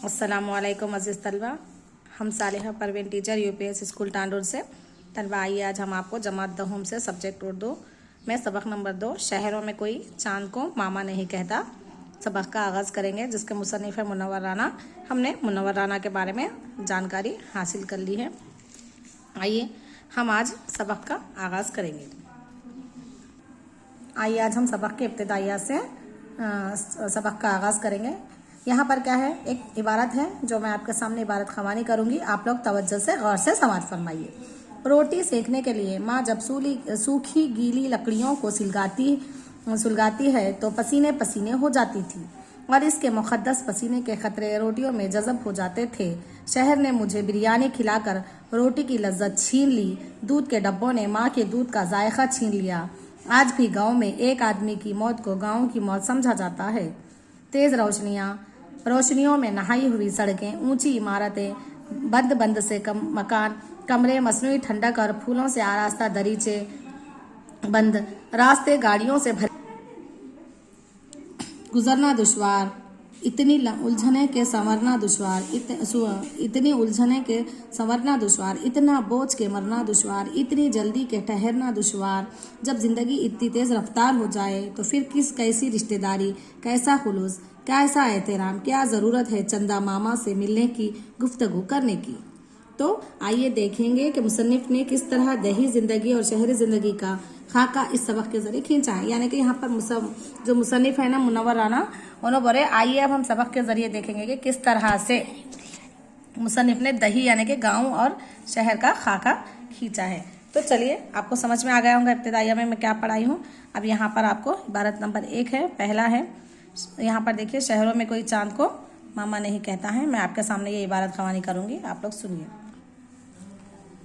अस्सलामुअलैकुम अज़ीज़ तलबा, हम सालिहा Parveen teacher UPS school Tandur से। तलबा आइए आज हम आपको जमात दहम से सब्जेक्ट उर्दू में सबक नंबर 2 शहरों में कोई चांद को मामा नहीं कहता सबक का आगाज़ करेंगे, जिसके मुसन्निफ़ है मुनव्वर राना। हमने मुनव्वर राना के बारे में जानकारी हासिल कर ली है। आइए हम आज सबक का आगाज़ करेंगे। आइए आज हम सबक के इब्तिदाइया से सबक का आगाज़ करेंगे। यहाँ पर क्या है, एक इबारत है जो मैं आपके सामने इबारत ख़वानी करूँगी। आप लोग तवज्जो से गौर से समाअत फरमाइए। रोटी सेकने के लिए माँ जब सूखी गीली लकड़ियों को सुलगाती है तो पसीने पसीने हो जाती थी और इसके मुक़द्दस पसीने के ख़तरे रोटियों में जज़ब हो जाते थे। शहर ने मुझे बिरयानी खिलाकर रोटी की लज्जत छीन ली। दूध के डब्बों ने माँ के दूध का जायका छीन लिया। आज भी गाँव में एक आदमी की मौत को गाँव की मौत समझा जाता है। तेज़ रोशनियों में नहाई हुई सड़कें, ऊंची इमारतें, बंद से मकान, कमरे, मसनूई ठंडक और फूलों से आरास्ता दरीचे, बंद रास्ते, गाड़ियों से भरे, गुजरना दुश्वार, इतनी उलझने के संवरना दुश्वार, इतना बोझ के मरना दुश्वार, इतनी जल्दी के ठहरना दुश्वार। जब जिंदगी इतनी तेज़ रफ्तार हो जाए तो फिर कैसी रिश्तेदारी, कैसा खुलूस, कैसा एहतराम, क्या ज़रूरत है चंदा मामा से मिलने की, गुफ्तगू करने की। तो आइए देखेंगे कि मुसन्निफ ने किस तरह दही ज़िंदगी और शहरी ज़िंदगी का खाका इस सबक के ज़रिए खींचा है। यानी कि यहाँ पर जो मुसन्निफ है ना मुनव्वर राना, उन्होंने बोले आइए अब हम सबक के ज़रिए देखेंगे कि किस तरह से मुसन्निफ ने दही यानी कि गाँव और शहर का खाका खींचा है। तो चलिए आपको समझ में आ गया होगा इब्तिदाइया में मैं क्या पढ़ाई हूँ। अब यहाँ पर आपको इबारत नंबर 1 है, पहला है यहाँ पर देखिए, शहरों में कोई चांद को मामा नहीं कहता है। मैं आपके सामने ये इबारत ख़वानी करूँगी, आप लोग सुनिए।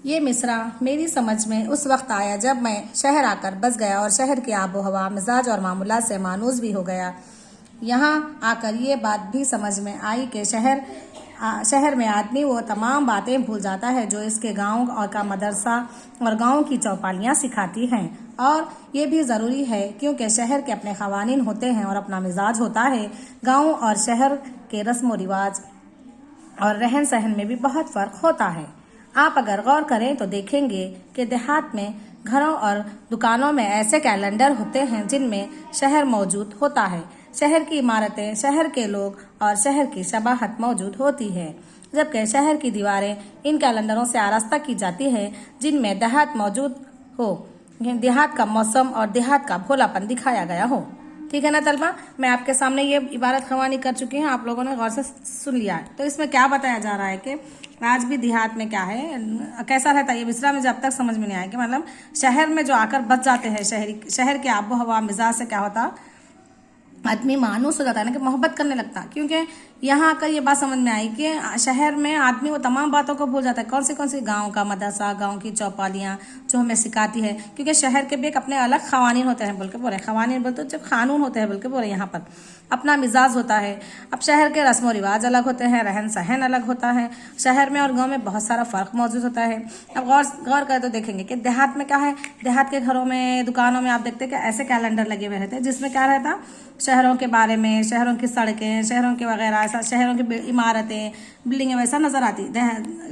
ये मिसरा मेरी समझ में उस वक्त आया जब मैं शहर आकर बस गया और शहर की आबो हवा, मिजाज और मामूलात से मानूस भी हो गया। यहाँ आकर ये बात भी समझ में आई कि शहर में आदमी वो तमाम बातें भूल जाता है जो इसके गांव और का मदरसा और गांव की चौपालियाँ सिखाती हैं। और ये भी ज़रूरी है क्योंकि शहर के अपने क़वानीन होते हैं और अपना मिजाज होता है। गांव और शहर के रस्म व रिवाज और रहन सहन में भी बहुत फ़र्क होता है। आप अगर गौर करें तो देखेंगे कि देहात में घरों और दुकानों में ऐसे कैलेंडर होते हैं जिनमें शहर मौजूद होता है। शहर की इमारतें, शहर के लोग और शहर की शबाहत मौजूद होती है, जबकि शहर की दीवारें इन कैलेंडरों से आरास्ता की जाती है जिनमें देहात मौजूद हो, देहात का मौसम और देहात का भोलापन दिखाया गया हो। ठीक है ना तलबा, मैं आपके सामने ये इबारत ख़वानी कर चुकी हूँ, आप लोगों ने गौर से सुन लिया है। तो इसमें क्या बताया जा रहा है कि आज भी देहात में क्या है, कैसा रहता है। ये मिसरा में जब तक समझ में नहीं आया कि मतलब शहर में जो आकर बस जाते हैं, शहर के आबो हवा मिजाज से क्या होता, आदमी मानूस हो जाता है ना कि मोहब्बत करने लगता। क्योंकि यहाँ आकर ये बात समझ में आई कि शहर में आदमी वो तमाम बातों को भूल जाता है। कौन सी गांव का मदरसा, गांव की चौपालियाँ जो हमें सिखाती है। क्योंकि शहर के भी एक अपने अलग क़वानीन होते हैं, बोल के बोले क़वानीन बोलते जब कानून होते हैं, बोल के बोले यहाँ पर अपना मिजाज होता है। अब शहर के रस्म व रिवाज अलग होते हैं, रहन सहन अलग होता है। शहर में और गाँव में बहुत सारा फ़र्क मौजूद होता है। अब गौर करें तो देखेंगे कि देहात में क्या है, देहात के घरों में, दुकानों में आप देखते हैं कि ऐसे कैलेंडर लगे हुए रहते हैं जिसमें क्या रहता, शहरों के बारे में, शहरों की सड़कें, शहरों के वगैरह ऐसा, शहरों की इमारतें, बिल्डिंगें वैसा नज़र आती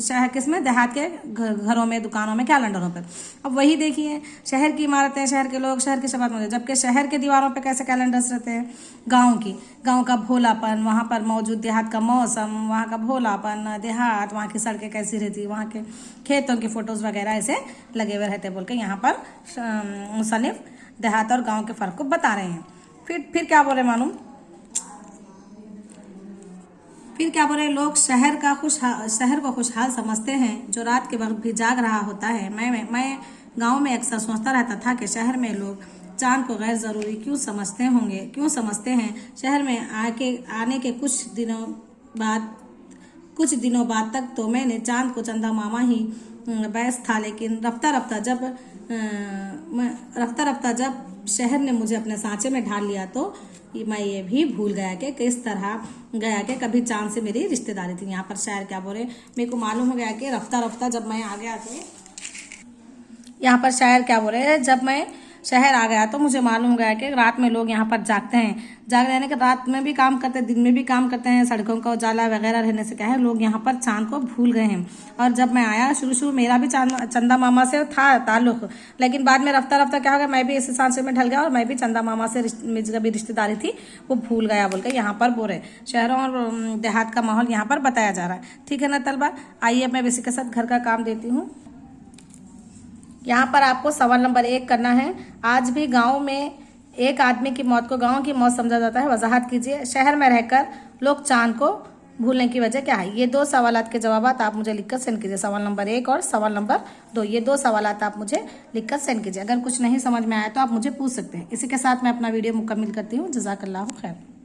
शहर किसमें, देहात के घरों में, दुकानों में, कैलेंडरों पर। अब वही देखिए, शहर की इमारतें, शहर के लोग, शहर की शबात मौजूद, जबकि शहर के दीवारों पर कैसे कैलेंडर्स रहते हैं, गाँव का भोलापन, वहाँ पर मौजूद देहात का मौसम, वहाँ का भोलापन, देहात, वहाँ की सड़कें कैसी रहती, वहाँ के खेतों की फ़ोटोज़ वगैरह ऐसे लगे हुए रहते बोल के यहाँ पर मुसन्निफ देहात और गाँव के फ़र्क को बता रहे हैं। फिर क्या बोले मालूम, फिर क्या बोले, लोग शहर को खुशहाल समझते हैं जो रात के वक्त भी जाग रहा होता है। मैं गांव में अक्सर सोचता रहता था कि शहर में लोग चांद को गैर ज़रूरी क्यों समझते हैं। शहर में आने के कुछ दिनों बाद तक तो मैंने चांद को चंदा मामा ही बैस था, लेकिन रफ्ता रफ्ता जब शहर ने मुझे अपने सांचे में ढाल लिया तो मैं ये भी भूल गया कि किस तरह गया कि कभी चांद से मेरी रिश्तेदारी थी। यहाँ पर शायर क्या बोले, मेरे को मालूम हो गया कि रफ्ता जब मैं आ गया तो यहाँ पर शायर क्या बोले, जब मैं शहर आ गया तो मुझे मालूम हो गया कि रात में लोग यहाँ पर जागते हैं। जाग रहने के रात में भी काम करते हैं, दिन में भी काम करते हैं। सड़कों का उजाला वगैरह रहने से क्या है, लोग यहाँ पर चांद को भूल गए हैं। और जब मैं आया शुरू मेरा भी चंदा मामा से था ताल्लुक, लेकिन बाद में रफ्ता रफ्ता क्या हो गया, मैं भी इस सांस में ढल गया और मैं भी चंदा मामा से जो भी रिश्तेदारी थी वो भूल गया बोल के यहाँ पर बोल रहे। शहरों और देहात का माहौल यहाँ पर बताया जा रहा है। ठीक है ना तलबा, आइए मैं इसी के साथ घर का काम देती हूँ। यहाँ पर आपको सवाल नंबर 1 करना है। आज भी गांव में एक आदमी की मौत को गांव की मौत समझा जाता है, वजाहत कीजिए। शहर में रहकर लोग चांद को भूलने की वजह क्या है? ये 2 सवालात के जवाब आप मुझे लिखकर सेंड कीजिए, सवाल नंबर 1 और सवाल नंबर 2। ये 2 सवालात आप मुझे लिखकर सेंड कीजिए। अगर कुछ नहीं समझ में आया तो आप मुझे पूछ सकते हैं। इसी के साथ मैं अपना वीडियो मुकम्मल करती हूँ। जज़ाकल्लाहु खैर।